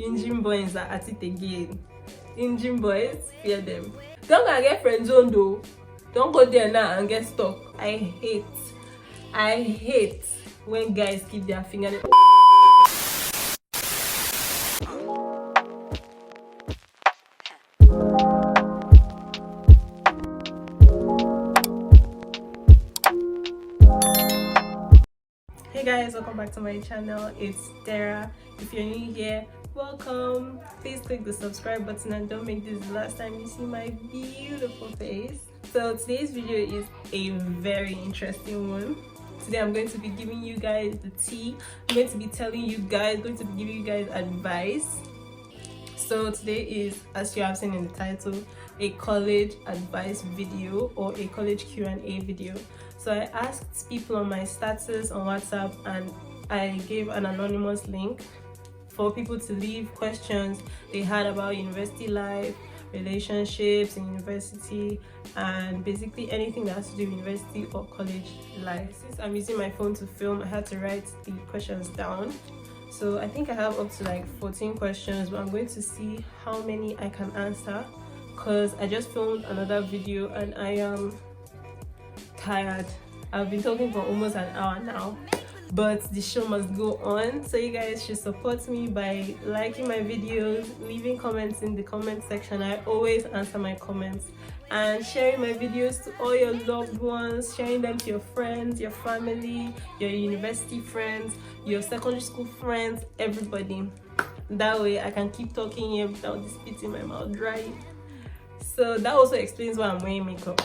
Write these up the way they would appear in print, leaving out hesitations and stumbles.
Engine boys are at it again. Engine boys, fear them. Don't go and get friend zone though. Don't go there now and get stuck. I hate when guys keep their finger. Hey guys, welcome back to my channel. It's Dera. If you're new here, welcome. Please click the subscribe button and don't make this the last time you see my beautiful face. So today's video is a very interesting one. Today I'm going to be giving you guys the tea. I'm going to be telling you guys, going to be giving you guys advice. So today is, as you have seen in the title, a college advice video or a college Q&A video. So I asked people on my status on WhatsApp and I gave an anonymous link for people to leave questions they had about university life, relationships in university, and basically anything that has to do with university or college life. Since I'm using my phone to film, I had to write the questions down. So I think I have up to like 14 questions, but I'm going to see how many I can answer because I just filmed another video and I am tired. I've been talking for almost an hour now, but the show must go on. So you guys should support me by liking my videos, leaving comments in the comment section. I always answer my comments, and sharing my videos to all your loved ones, sharing them to your friends, your family, your university friends, your secondary school friends, everybody. That way I can keep talking here without the spit in my mouth drying. So that also explains why I'm wearing makeup.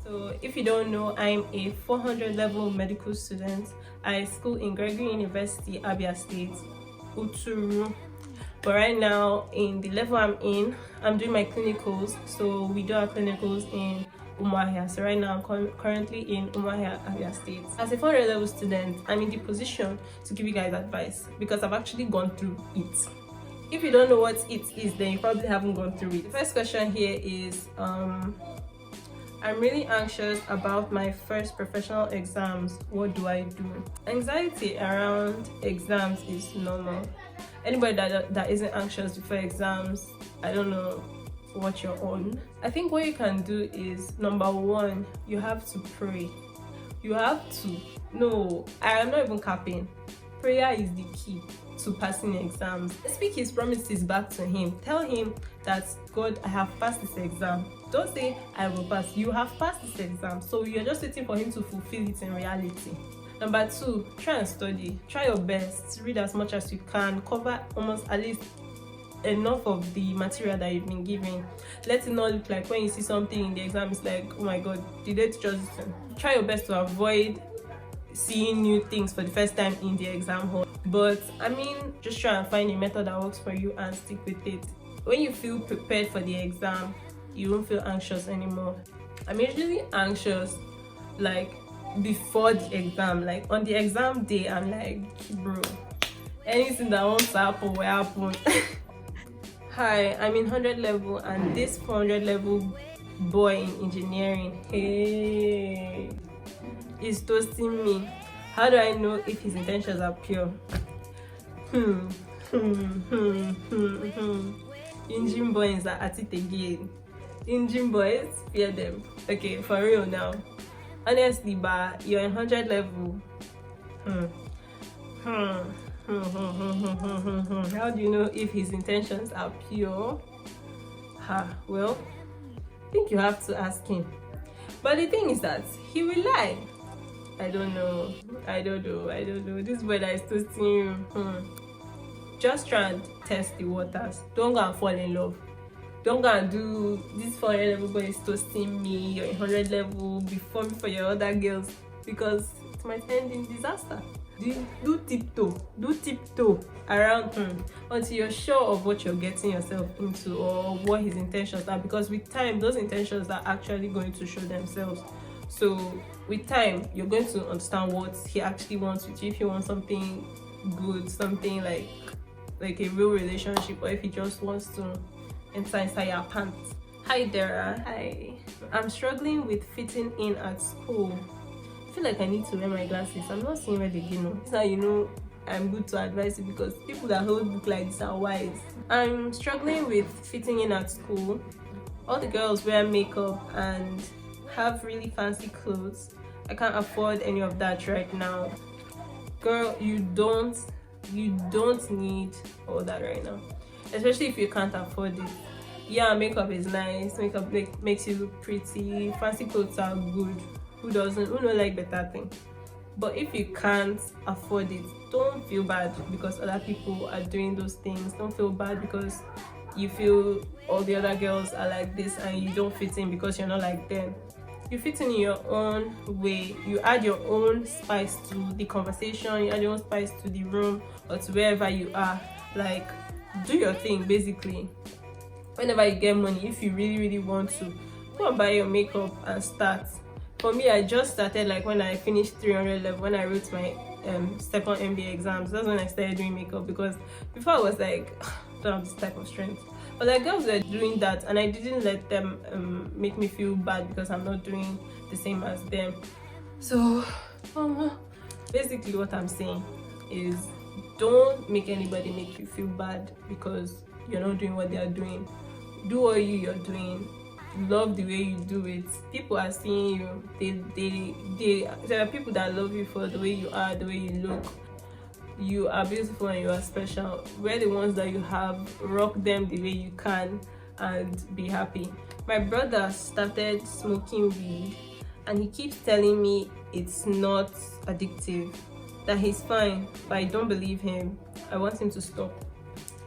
So if you don't know, I'm a 400 level medical student. I school in Gregory University, Abia State, Uturu. But right now, in the level I'm in, I'm doing my clinicals. So we do our clinicals in Umuahia. So right now, I'm currently in Umuahia, Abia State. As a 400 level student, I'm in the position to give you guys advice because I've actually gone through it. If you don't know what it is, then you probably haven't gone through it. The first question here is, I'm really anxious about my first professional exams. What do I do? Anxiety around exams is normal. Anybody that isn't anxious before exams, I don't know what you're on. I think what you can do is, number one, you have to pray. You have to. No, I am not even capping. Prayer is the key to passing exams. Speak his promises back to him. Tell him that, God, I have passed this exam. Don't say I will pass. You have passed this exam, so you're just waiting for him to fulfill it in reality. Number two, try and study. Try your best. Read as much as you can. Cover almost at least enough of the material that you've been given. Let it not look like when you see something in the exam, it's like, oh my God, did they teach us this? Try your best to avoid seeing new things for the first time in the exam hall. But I mean, just try and find a method that works for you and stick with it. When you feel prepared for the exam, you won't feel anxious anymore. I'm usually anxious like before the exam. Like on the exam day, I'm like, bro, anything that wants to happen will happen. Hi, I'm in 100 level and this 400 level boy in engineering, hey, is toasting me. How do I know if his intentions are pure? Engine boys are at it again. Engine boys, fear them. Okay, for real now. Honestly, but you're in 100 level. How do you know if his intentions are pure? Well, I think you have to ask him. But the thing is that he will lie. I don't know. This boy that is toasting you. Just try and test the waters. Don't go and fall in love. Don't go and do this 400 level boy is toasting me. You're in 100 level before me for your other girls, because it might end in disaster. Do tiptoe around him until you're sure of what you're getting yourself into or what his intentions are, because with time those intentions are actually going to show themselves. So with time you're going to understand what he actually wants with you. If he wants something good, something like a real relationship, or if he just wants to enter inside your pants. Hi Dera. Hi. I'm struggling with fitting in at school. I feel like I need to wear my glasses. I'm not seeing red again. This is how you know I'm good to advise you, because people that hold book like this are wise. I'm struggling with fitting in at school. All the girls wear makeup and have really fancy clothes. I can't afford any of that right now. Girl, you don't need all that right now, especially if you can't afford it. Yeah, makeup is nice, makeup makes you look pretty, fancy clothes are good. Who don't like better thing? But if you can't afford it, don't feel bad because other people are doing those things. Don't feel bad because you feel all the other girls are like this and you don't fit in because you're not like them. You fit in your own way. You add your own spice to the conversation, you add your own spice to the room or to wherever you are. Like, do your thing basically. Whenever you get money, if you really want to, go and buy your makeup and start. For me, I just started like when I finished 300 level, when I wrote my second MBA exams. That's when I started doing makeup, because before I was like, don't have this type of strength. But like girls were doing that and I didn't let them make me feel bad because I'm not doing the same as them. So basically what I'm saying is, don't make anybody make you feel bad because you're not doing what they are doing. Do what you're doing. Love the way you do it. People are seeing you. There are people that love you for the way you are, the way you look. You are beautiful and you are special. We're the ones that you have. Rock them the way you can and be happy. My brother started smoking weed and he keeps telling me it's not addictive, that he's fine, but I don't believe him. I want him to stop.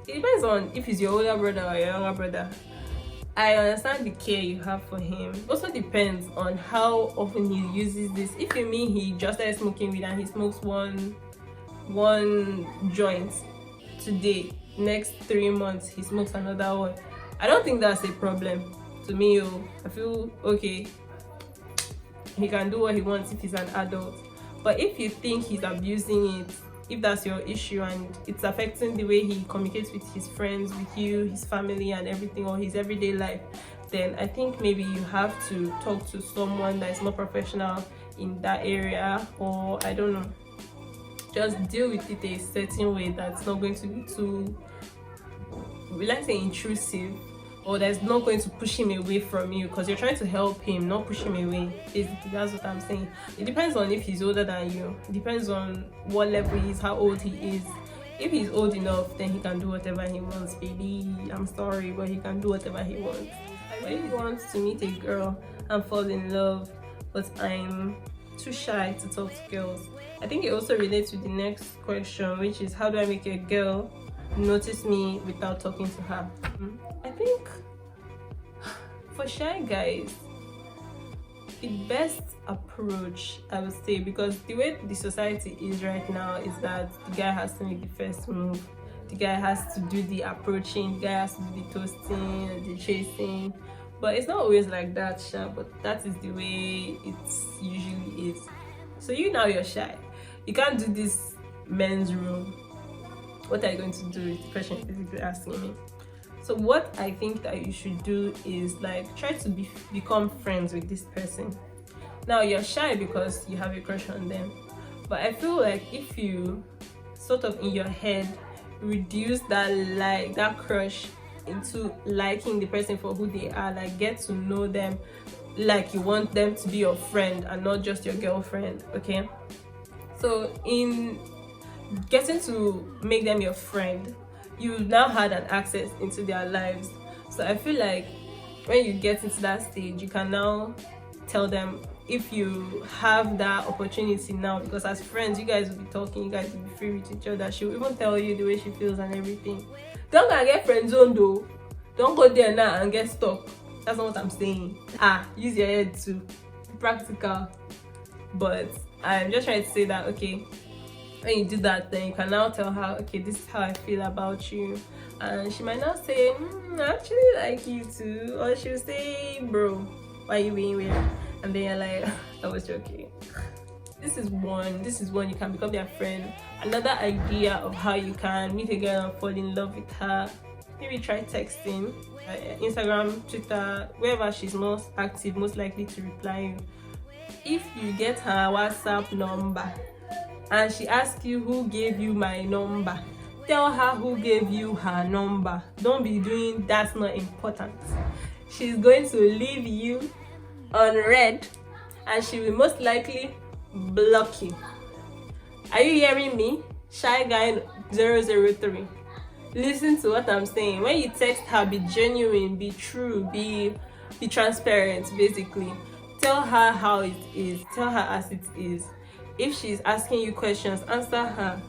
It depends on if he's your older brother or your younger brother. I understand the care you have for him. Also depends on how often he uses this. If you mean he just started smoking weed and he smokes one joint today, next 3 months he smokes another one, I don't think that's a problem to me. I feel okay, he can do what he wants if he's an adult. But if you think he's abusing it, if that's your issue and it's affecting the way he communicates with his friends, with you, his family and everything, or his everyday life, then I think maybe you have to talk to someone that is more professional in that area, or I don't know, just deal with it a certain way that's not going to be too, let's say, intrusive, or that's not going to push him away from you, because you're trying to help him, not push him away. Basically, that's what I'm saying. It depends on if he's older than you. It depends on what level he is, how old he is. If he's old enough, then he can do whatever he wants, baby. I'm sorry, but he can do whatever he wants. But if he wants to meet a girl and fall in love, but I'm too shy to talk to girls, I think it also relates to the next question, which is, how do I make a girl notice me without talking to her? I think for shy guys, the best approach, I would say, because the way the society is right now is that the guy has to make the first move, the guy has to do the approaching, the guy has to do the toasting, the chasing. But it's not always like that, sha, but that is the way it usually is. So you're shy, you can't do this men's room. What are you going to do is the question you're basically asking me. So what I think that you should do is like try to become friends with this person. Now you're shy because you have a crush on them, but I feel like if you sort of in your head reduce that crush into liking the person for who they are, like get to know them like you want them to be your friend and not just your girlfriend, okay? So in getting to make them your friend, you now had an access into their lives. So I feel like when you get into that stage, you can now tell them, if you have that opportunity now, because as friends you guys will be talking, you guys will be free with each other, she will even tell you the way she feels and everything. Don't go and get friend zone though. Don't go there now and get stuck. That's not what I'm saying. Use your head to be practical. But I'm just trying to say that, okay, when you do that, then you can now tell her, okay, this is how I feel about you, and she might not say, I actually like you too, or she'll say, bro, why are you being weird? And then you're like, I was joking. This is one you can become their friend. Another idea of how you can meet a girl and fall in love with her, maybe try texting, Instagram, Twitter, wherever she's most active, most likely to reply you. If you get her WhatsApp number, and she asks you who gave you my number, tell her who gave you her number. Don't be doing that's not important. She's going to leave you on red, and she will most likely block you. Are you hearing me? Shy guy 003. Listen to what I'm saying. When you text her, be genuine, be true, be transparent. Basically, tell her how it is, tell her as it is. If she's asking you questions, answer her.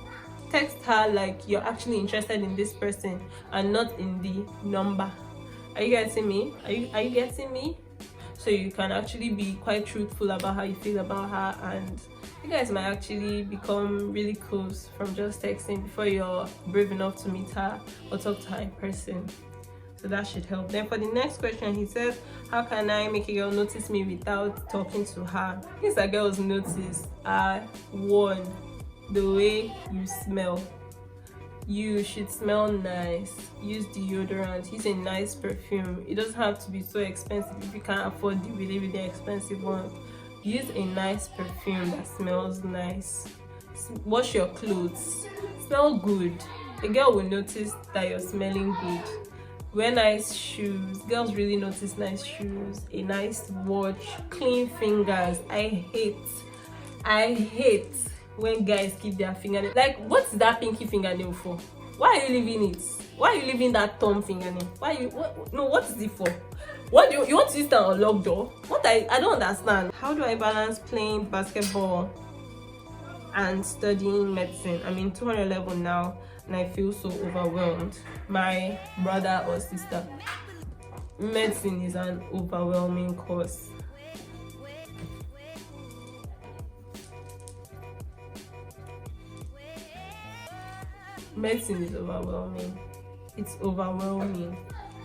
Text her like you're actually interested in this person and not in the number. Are you getting me? Are you getting me? So you can actually be quite truthful about how you feel about her, and you guys might actually become really close from just texting before you're brave enough to meet her or talk to her in person. So that should help. Then for the next question, he says, how can I make a girl notice me without talking to her? Things that girls notice are: 1, the way you smell. You should smell nice. Use deodorant. Use a nice perfume. It doesn't have to be so expensive if you can't afford the really expensive one. Use a nice perfume that smells nice. Wash your clothes. Smell good. A girl will notice that you're smelling good. Wear nice shoes. Girls really notice nice shoes. A nice watch. Clean fingers. I hate when guys keep their fingernail. Like, what's that pinky fingernail for? Why are you leaving it? Why are you leaving that thumb fingernail? What is it for? What do you want to use that on locked door? I don't understand. How do I balance playing basketball and studying medicine? I'm in 200 level now and I feel so overwhelmed. My brother or sister, medicine is an overwhelming course. Medicine is overwhelming. It's overwhelming.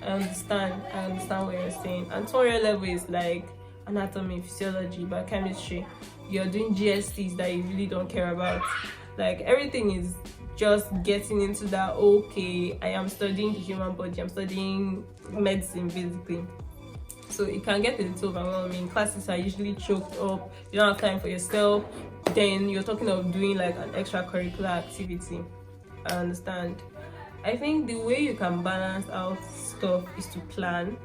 I understand what you're saying. And 200 level is like anatomy, physiology, biochemistry. You're doing GSTs that you really don't care about. Like, everything is just getting into that, okay, I am studying the human body, I'm studying medicine basically. So it can get a little overwhelming. Classes are usually choked up, you don't have time for yourself, then you're talking of doing like an extracurricular activity. I understand. I think the way you can balance out stuff is to plan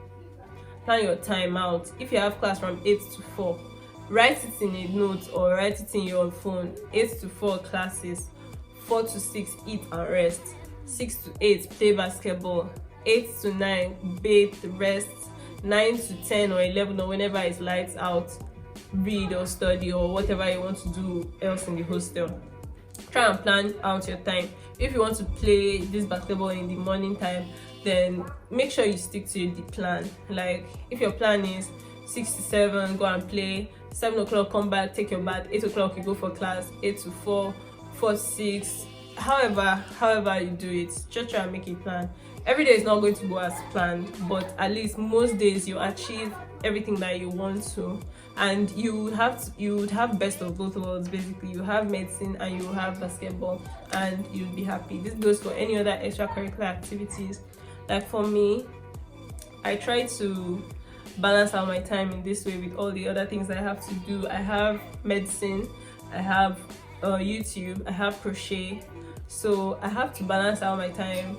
your time out. If you have class from 8 to 4, write it in a note or write it in your phone. 8 to 4 classes, 4 to 6 eat and rest, 6 to 8 play basketball, 8 to 9 bathe, rest, 9 to 10 or 11 or whenever it's lights out, read or study or whatever you want to do else in the hostel. Try and plan out your time. If you want to play this basketball in the morning time, then make sure you stick to the plan. Like, if your plan is 6 to 7 go and play, 7 o'clock come back, take your bath, 8 o'clock you go for class, 8 to 4, 4 to 6, however you do it, just try and make a plan. Every day is not going to go as planned, but at least most days you achieve everything that you want to, and you would have best of both worlds. Basically, you have medicine and you have basketball, and you'll be happy. This goes for any other extracurricular activities. Like for me, I try to balance out my time in this way with all the other things I have to do. I have medicine, I have YouTube, I have crochet, so I have to balance out my time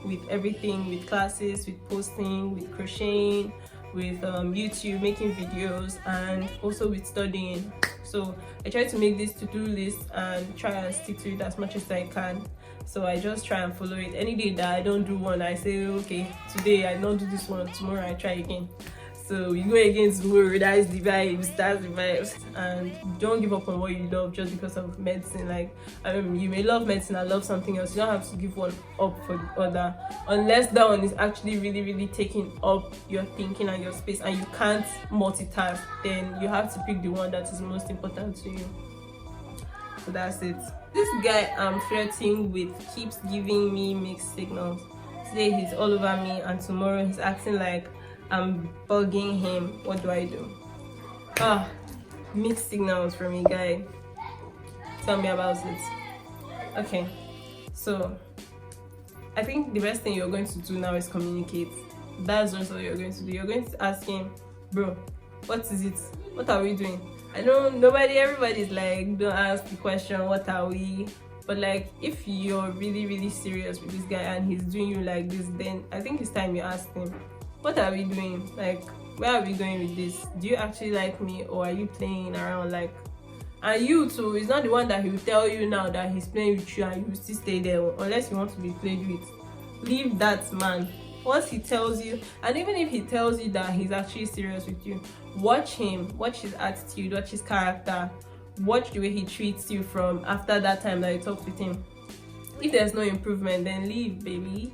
with everything, with classes, with posting, with crocheting, with YouTube, making videos, and also with studying. So I try to make this to-do list and try and stick to it as much as I can. So I just try and follow it. Any day that I don't do one, I say, okay, today I don't do this one, tomorrow I try again. So you go again tomorrow, that's the vibes, and don't give up on what you love just because of medicine. Like, you may love medicine and love something else. You don't have to give one up for the other, unless that one is actually really taking up your thinking and your space and you can't multitask. Then you have to pick the one that is most important to you. So that's it. This guy I'm flirting with keeps giving me mixed signals. Today he's all over me and tomorrow he's acting like I'm bugging him. What do I do? Mixed signals from a guy. Tell me about it. Okay, so I think the best thing you're going to do now is communicate. That's also what you're going to do. You're going to ask him, bro, what is it? What are we doing? I know everybody's like, don't ask the question, what are we? But like, if you're really serious with this guy and he's doing you like this, then I think it's time you ask him, what are we doing? Like, where are we going with this? Do you actually like me, or are you playing around? Like, and you too, it's not the one that he will tell you now that he's playing with you and you still stay there unless you want to be played with. Leave that man. Once he tells you, and even if he tells you that he's actually serious with you, watch him, watch his attitude, watch his character, watch the way he treats you from after that time that you talked with him. If there's no improvement, then leave, baby.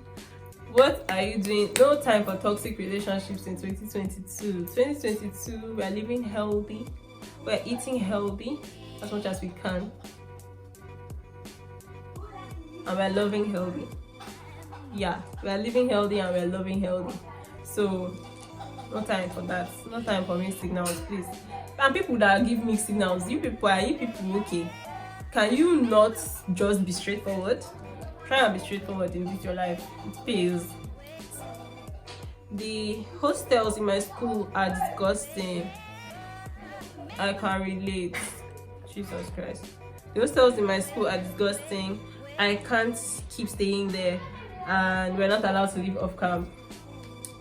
What are you doing? No time for toxic relationships in 2022. We are living healthy, we're eating healthy as much as we can, and we're loving healthy. Yeah, we are living healthy and we're loving healthy. So no time for that. No time for mixed signals, please. And people that give mixed signals, you people okay? Can you not just be straightforward? Try and be straightforward in this your life. It pays. The hostels in my school are disgusting. I can relate. Jesus Christ. The hostels in my school are disgusting. I can't keep staying there, and we're not allowed to leave off camp.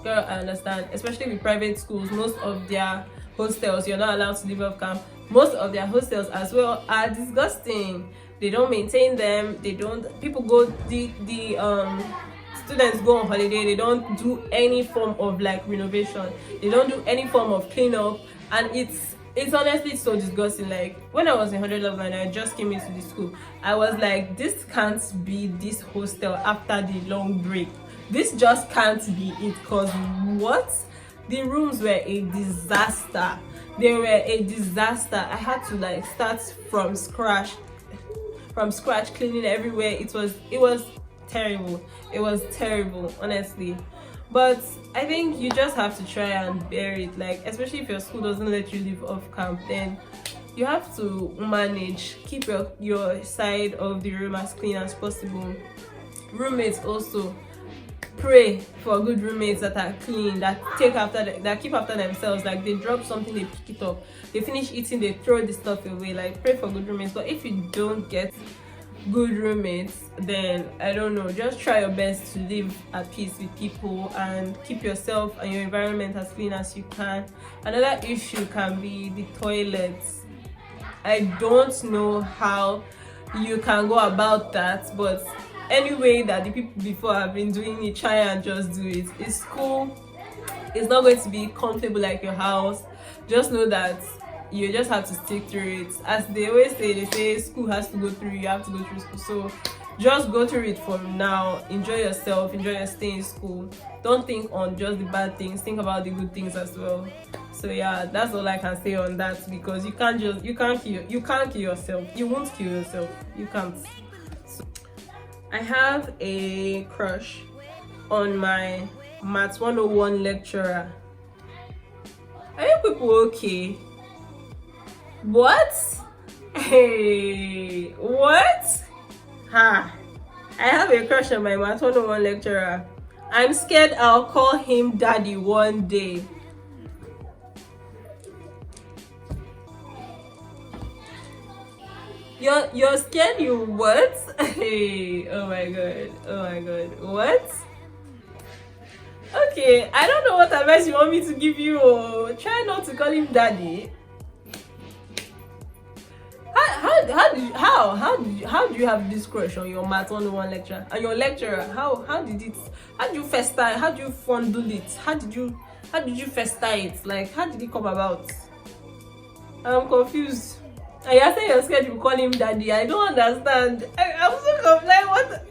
Girl, I understand. Especially with private schools, most of their hostels, you're not allowed to leave off camp. Most of their hostels as well are disgusting. They don't maintain them. They don't. People go. The students go on holiday. They don't do any form of like renovation. They don't do any form of cleanup, and it's honestly so disgusting. Like, when I was in 100 level and I just came into the school, I was like, this can't be this hostel after the long break. This just can't be it, because what? The rooms were a disaster. They were a disaster. I had to like start from scratch cleaning everywhere. It was terrible. It was terrible, honestly. But I think you just have to try and bear it. Like, especially if your school doesn't let you leave off camp, then you have to manage, keep your side of the room as clean as possible. Roommates also, pray for good roommates that are clean, that keep after themselves. Like, they drop something, they pick it up, they finish eating, they throw the stuff away. Like, pray for good roommates. But if you don't get good roommates, then I don't know, just try your best to live at peace with people and keep yourself and your environment as clean as you can. Another issue can be the toilets. I don't know how you can go about that, but anyway that the people before have been doing it, try and just do it. It's cool. It's not going to be comfortable like your house. Just know that you just have to stick through it. As they always say, they say school has to go through, you have to go through school. So just go through it from now. Enjoy yourself, enjoy your stay in school. Don't think on just the bad things, think about the good things as well. So yeah, that's all I can say on that, because you can't kill yourself. You won't kill yourself. You can't. So, I have a crush on my Maths 101 lecturer. Are you people okay? What? Hey, what? Ha! I have a crush on my Maths 101 lecturer. I'm scared I'll call him daddy one day. You're scared? You what? Hey, oh my god, what? Okay, I don't know what advice you want me to give you. Oh, try not to call him daddy. How do you have this crush on your Maths 101 lecturer and your lecturer? How did you fester? How do you fondle it? How did you fester it? Like, how did it come about? I'm confused. And you're saying you're scared you call him daddy. I don't understand. I'm so confused. What?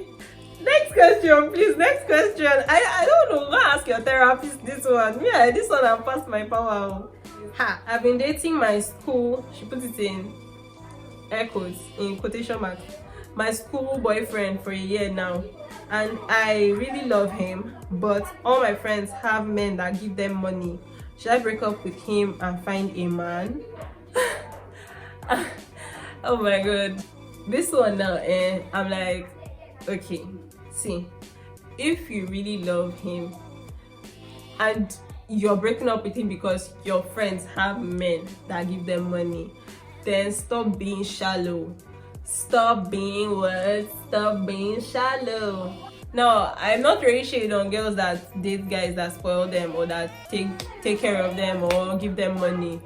Next question, please. Next question. I don't know. Go ask your therapist this one. Yeah, this one I've passed my power. Ha! I've been dating my school. She put it in air quotes, in quotation marks, my school boyfriend for a year now, and I really love him, but all my friends have men that give them money. Should I break up with him and find a man? Oh my god, this one now, I'm like, okay, see, if you really love him and you're breaking up with him because your friends have men that give them money, then stop being shallow. Stop being what? Stop being shallow. Now, I'm not really shade on girls that date guys that spoil them or that take care of them or give them money.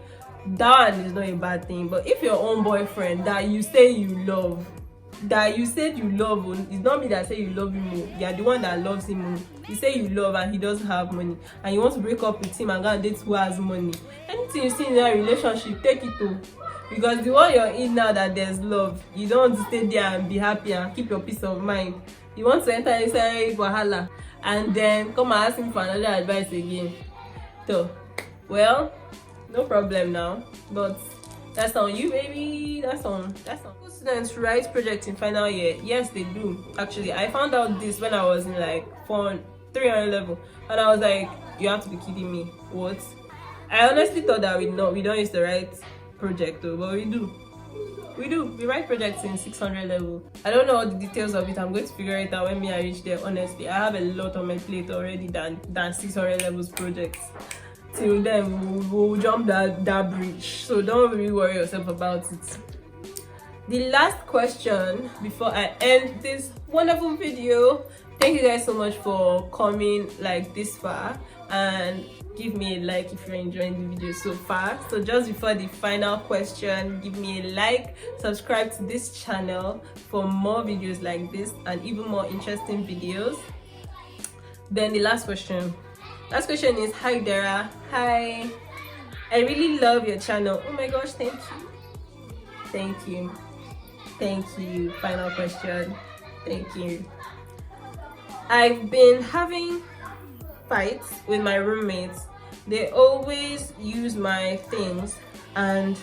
That one is not a bad thing. But if your own boyfriend that you say you love, that you said you love, it's not me that say you love him, you are the one that loves him. You say you love and he doesn't have money, and you want to break up with him and go and date who has money. Anything you see in that relationship, take it to. Because the one you're in now that there's love, you don't want to stay there and be happy and keep your peace of mind. You want to enter inside wahala and then come and ask me for another advice again. So, well, no problem now. But that's on you, baby. That's on. Students write projects in final year. Yes, they do. Actually, I found out this when I was in like 300 level, and I was like, you have to be kidding me. What? I honestly thought that we don't use the right project though, but we do. We write projects in 600 level. I don't know all the details of it. I'm going to figure it out when I reach there. Honestly, I have a lot on my plate already than 600 levels projects. Till then we'll jump that bridge, so don't really worry yourself about it. The last question before I end this wonderful video. Thank you guys so much for coming like this far, and give me a like if you're enjoying the video so far. So just before the final question, give me a like, subscribe to this channel for more videos like this and even more interesting videos. Then the last question is, hi Dera, hi, I really love your channel. Oh my gosh, thank you. Final question. Thank you. I've been having fights with my roommates. They always use my things and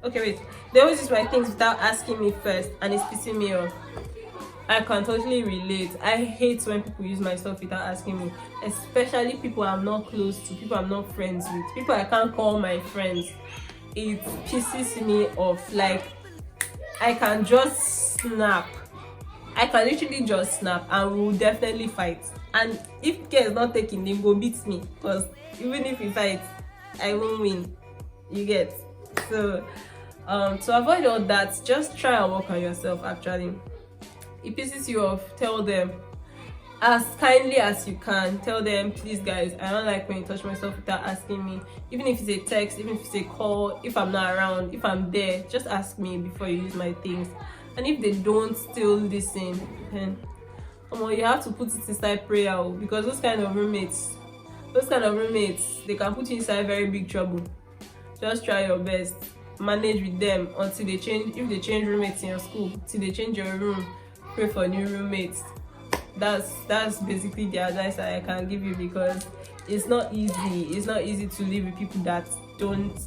they always use my things without asking me first, and it's pissing me off. I can totally relate. I hate when people use my stuff without asking me, especially people I'm not close to, people I'm not friends with, people I can't call my friends. It pisses me off. Like, I can just snap. I can literally just snap and we will definitely fight. And if care is not taken, they go beat me, because even if we fight, I won't win. You get? So to avoid all that, just try and work on yourself. Actually, it pisses you off, tell them as kindly as you can. Tell them, please guys, I don't like when you touch my stuff without asking me. Even if it's a text, even if it's a call, if I'm not around, if I'm there, just ask me before you use my things. And if they don't still listen, then you have to put it inside prayer, because those kind of roommates, they can put you inside very big trouble. Just try your best, manage with them until they change. If they change roommates in your school, till they change your room, pray for new roommates. That's basically the advice I can give you, because it's not easy to live with people that don't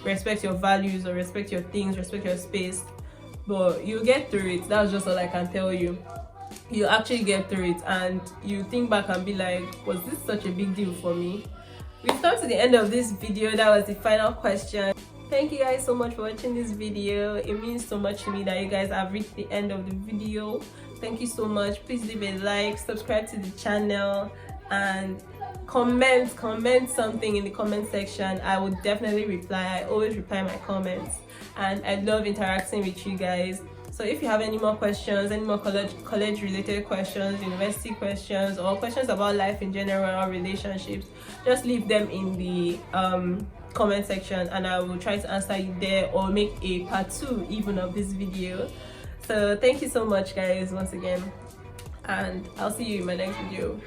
respect your values or respect your things, respect your space. But you get through it. That's just all I can tell you. You actually get through it, and you think back and be like, was this such a big deal for me? We've come to the end of this video. That was the final question. Thank you guys so much for watching this video. It means so much to me that you guys have reached the end of the video. Thank you so much. Please leave a like, subscribe to the channel, and comment something in the comment section. I will definitely reply. I always reply my comments, and I love interacting with you guys. So if you have any more questions, any more college related questions, university questions, or questions about life in general or relationships, just leave them in the comment section, and I will try to answer you there, or make a part 2 even of this video. So thank you so much guys once again, and I'll see you in my next video.